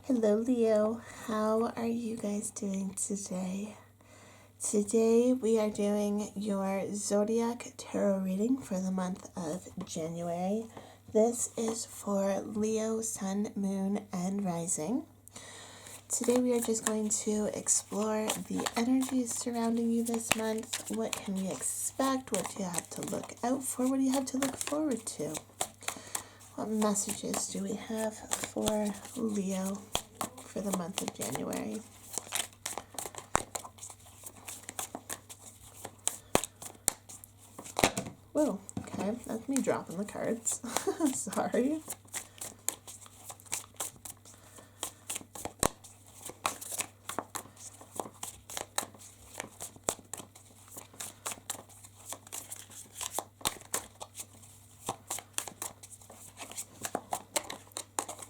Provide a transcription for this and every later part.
Hello, Leo. How are you guys doing today? Today we are doing your zodiac tarot reading for the month of January. This is for Leo, Sun, Moon, and Rising. Today we are just going to explore the energies surrounding you this month. What can we expect? What do you have to look out for? What do you have to look forward to? What messages do we have for Leo for the month of January? Whoa, okay, that's me dropping the cards. Sorry.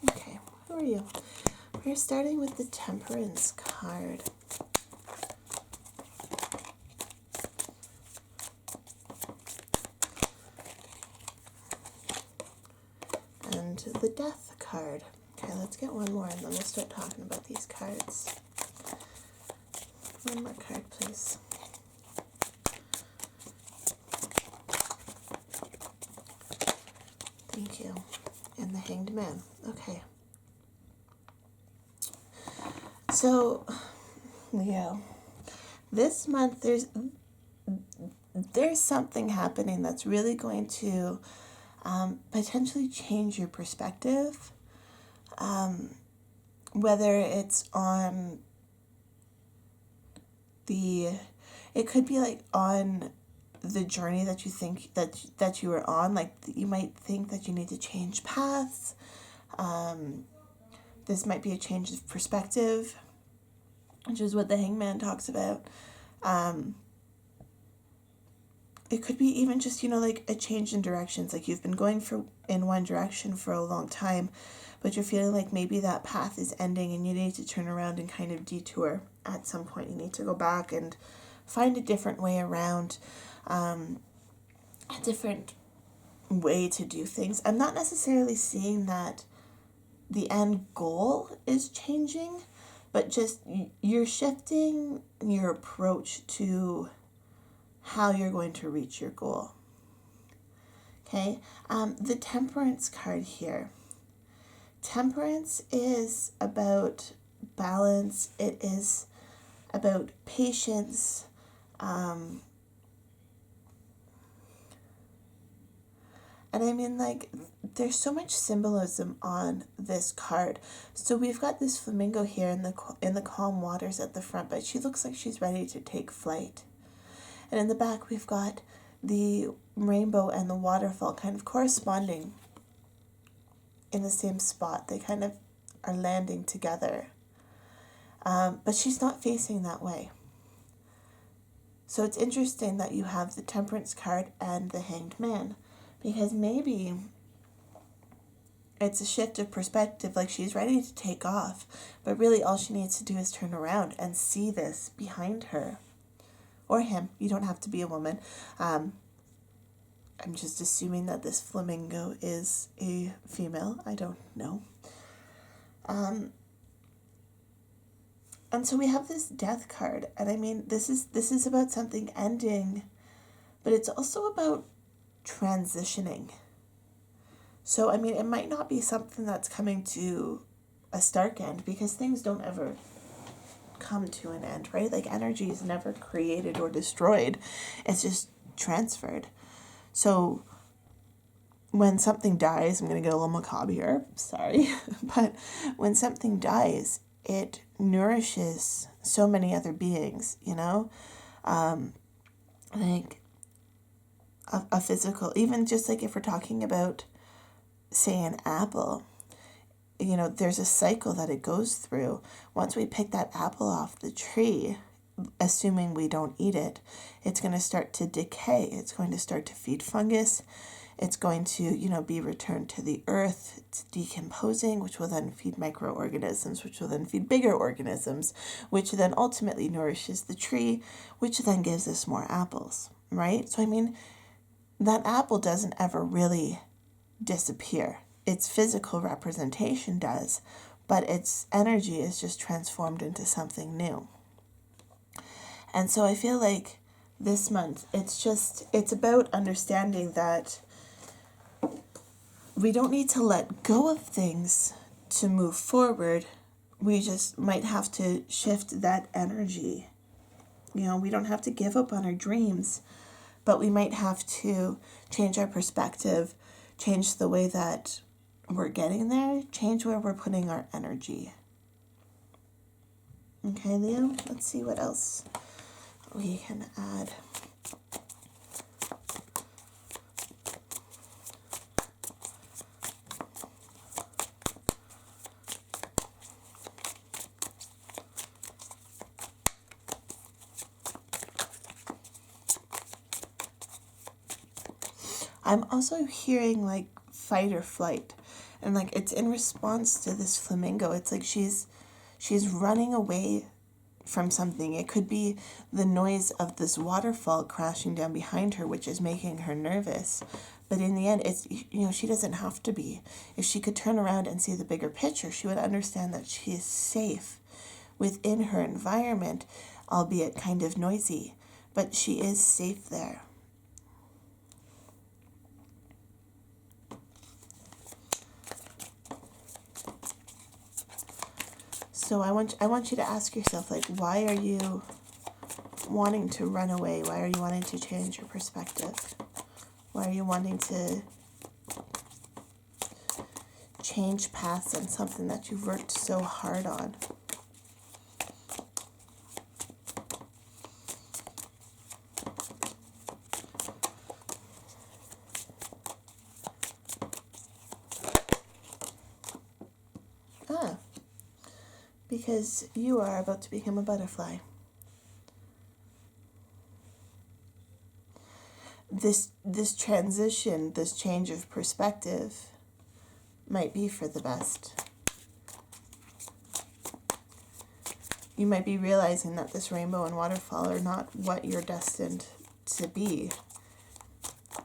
Okay, who are you? We're starting with the Temperance card. And the Death card. Okay, let's get one more and then we'll start talking about these cards. One more card, please. Thank you. And the Hanged Man. Okay. So, Leo, this month there's something happening that's really going to potentially change your perspective, whether it's on it could be like on the journey that you think that you were on. Like you might think that you need to change paths. This might be a change of perspective, which is what the Hangman talks about. It could be even just, like a change in directions. Like you've been going in one direction for a long time, but you're feeling like maybe that path is ending and you need to turn around and kind of detour at some point. You need to go back and find a different way around, a different way to do things. I'm not necessarily seeing that the end goal is changing, but just you're shifting your approach to how you're going to reach your goal. Okay, the Temperance card here. Temperance is about balance. It is about patience. And I mean, like, there's so much symbolism on this card. So we've got this flamingo here in the calm waters at the front, but she looks like she's ready to take flight. And in the back, we've got the rainbow and the waterfall kind of corresponding in the same spot. They kind of are landing together. But she's not facing that way. So it's interesting that you have the Temperance card and the Hanged Man, because maybe it's a shift of perspective, like she's ready to take off, but really all she needs to do is turn around and see this behind her. Or him. You don't have to be a woman. I'm just assuming that this flamingo is a female. I don't know. And so we have this Death card, and I mean, this is about something ending, but it's also about transitioning. So, I mean, it might not be something that's coming to a stark end, because things don't ever come to an end, right? Like energy is never created or destroyed. It's just transferred. So when something dies, I'm going to get a little macabre here, sorry, but when something dies, it nourishes so many other beings, like a physical, even just like if we're talking about, say, an apple, there's a cycle that it goes through. Once we pick that apple off the tree, assuming we don't eat it, it's going to start to decay. It's going to start to feed fungus. It's going to, be returned to the earth. It's decomposing, which will then feed microorganisms, which will then feed bigger organisms, which then ultimately nourishes the tree, which then gives us more apples, right? So, I mean, that apple doesn't ever really disappear. Its physical representation does, but its energy is just transformed into something new. And so I feel like this month, it's about understanding that we don't need to let go of things to move forward. We just might have to shift that energy. We don't have to give up on our dreams, but we might have to change our perspective, change the way that we're getting there, change where we're putting our energy. Okay, Leo, let's see what else we can add. I'm also hearing like fight or flight, and like it's in response to this flamingo. It's like she's running away from something. It could be the noise of this waterfall crashing down behind her, which is making her nervous. But in the end, it's, she doesn't have to be. If she could turn around and see the bigger picture, she would understand that she is safe within her environment, albeit kind of noisy, but she is safe there. So I want you to ask yourself, like, why are you wanting to run away? Why are you wanting to change your perspective? Why are you wanting to change paths on something that you've worked so hard on? Because you are about to become a butterfly. This transition, this change of perspective might be for the best. You might be realizing that this rainbow and waterfall are not what you're destined to be.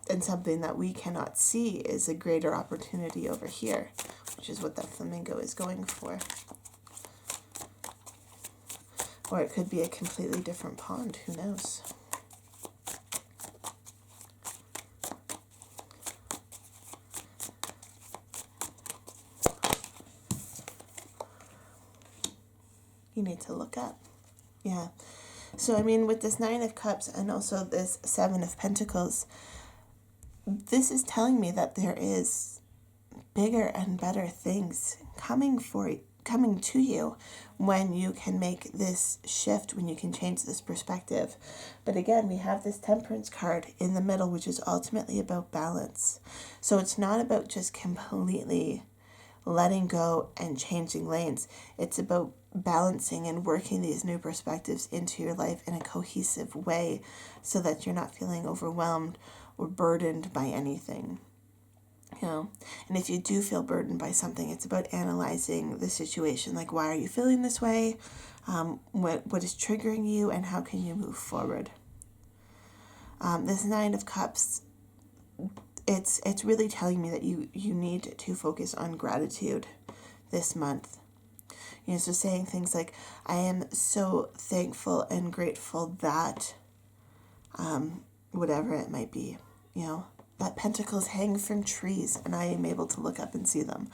And something that we cannot see is a greater opportunity over here, which is what that flamingo is going for. Or it could be a completely different pond, who knows? You need to look up. Yeah. So, I mean, with this 9 of Cups and also this 7 of Pentacles, this is telling me that there is bigger and better things coming to you when you can make this shift, when you can change this perspective. But again, we have this Temperance card in the middle, which is ultimately about balance. So it's not about just completely letting go and changing lanes. It's about balancing and working these new perspectives into your life in a cohesive way so that you're not feeling overwhelmed or burdened by anything. And if you do feel burdened by something, it's about analyzing the situation. Like, why are you feeling this way? What is triggering you, and how can you move forward? This 9 of Cups, it's really telling me that you need to focus on gratitude this month. So saying things like, I am so thankful and grateful that, whatever it might be, that pentacles hang from trees and I am able to look up and see them.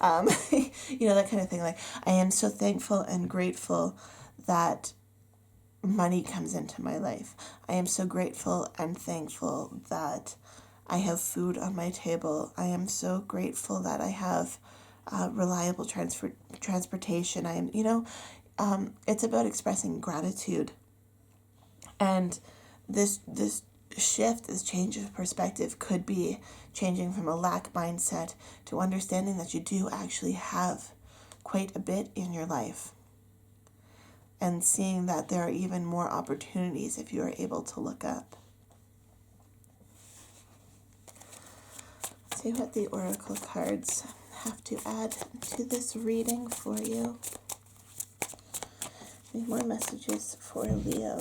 That kind of thing. Like, I am so thankful and grateful that money comes into my life. I am so grateful and thankful that I have food on my table. I am so grateful that I have reliable transportation. I am, it's about expressing gratitude. And this shift, this change of perspective could be changing from a lack mindset to understanding that you do actually have quite a bit in your life, and seeing that there are even more opportunities if you are able to look up. Let's see what the oracle cards have to add to this reading for you. Need more messages for Leo.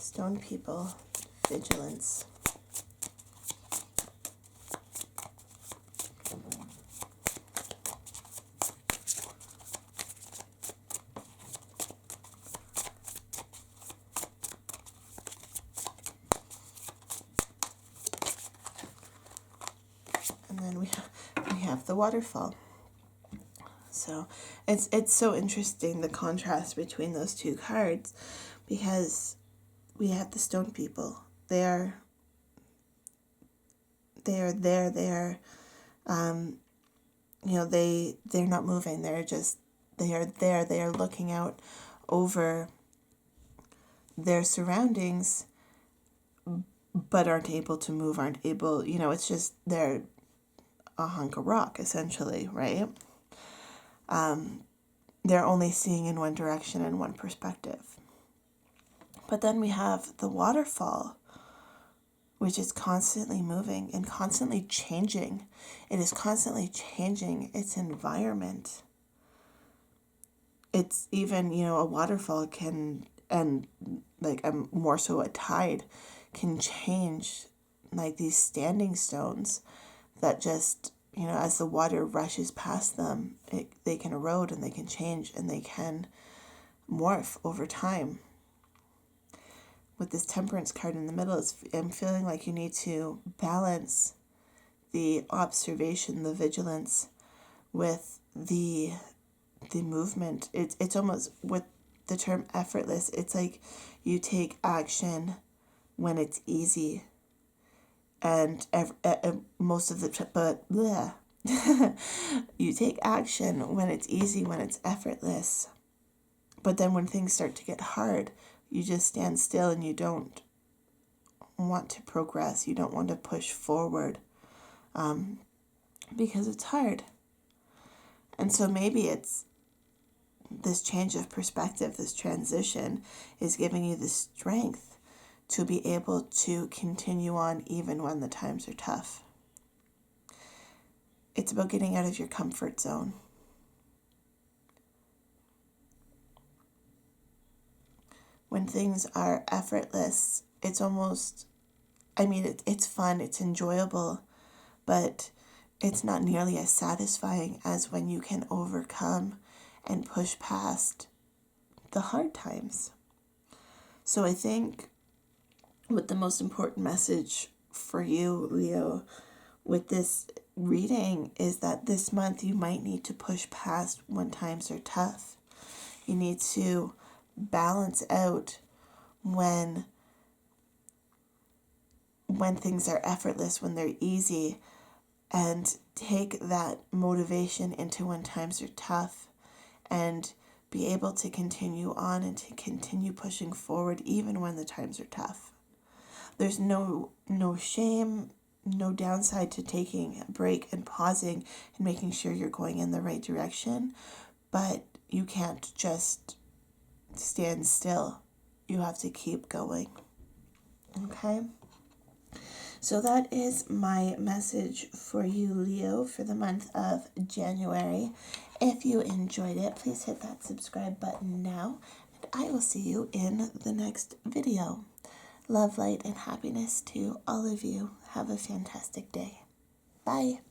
Stone People, Vigilance. And then we have the Waterfall. So it's so interesting, the contrast between those two cards, because we have the Stone People. They're they're they're not moving. They are there. They are looking out over their surroundings, but aren't able to move, it's just they're a hunk of rock, essentially, right? They're only seeing in one direction and one perspective. But then we have the Waterfall, which is constantly moving and constantly changing. It is constantly changing its environment. It's even, a waterfall can, and like more so a tide, can change like these standing stones that just, as the water rushes past them, they can erode and they can change and they can morph over time. With this Temperance card in the middle, I'm feeling like you need to balance the observation, the vigilance, with the movement. It's almost, with the term effortless, it's like you take action when it's easy, and most of the but bleh. You take action when it's easy, when it's effortless, but then when things start to get hard, you just stand still and you don't want to progress. You don't want to push forward, because it's hard. And so maybe it's this change of perspective, this transition is giving you the strength to be able to continue on even when the times are tough. It's about getting out of your comfort zone. When things are effortless, it's almost, it's fun, it's enjoyable, but it's not nearly as satisfying as when you can overcome and push past the hard times. So I think what the most important message for you, Leo, with this reading is that this month you might need to push past when times are tough. You need to balance out when things are effortless, when they're easy, and take that motivation into when times are tough and be able to continue on and to continue pushing forward even when the times are tough. There's no shame, no downside to taking a break and pausing and making sure you're going in the right direction, but you can't just stand still. You have to keep going. Okay? So that is my message for you, Leo, for the month of January. If you enjoyed it, please hit that subscribe button now, and I will see you in the next video. Love, light, and happiness to all of you. Have a fantastic day. Bye.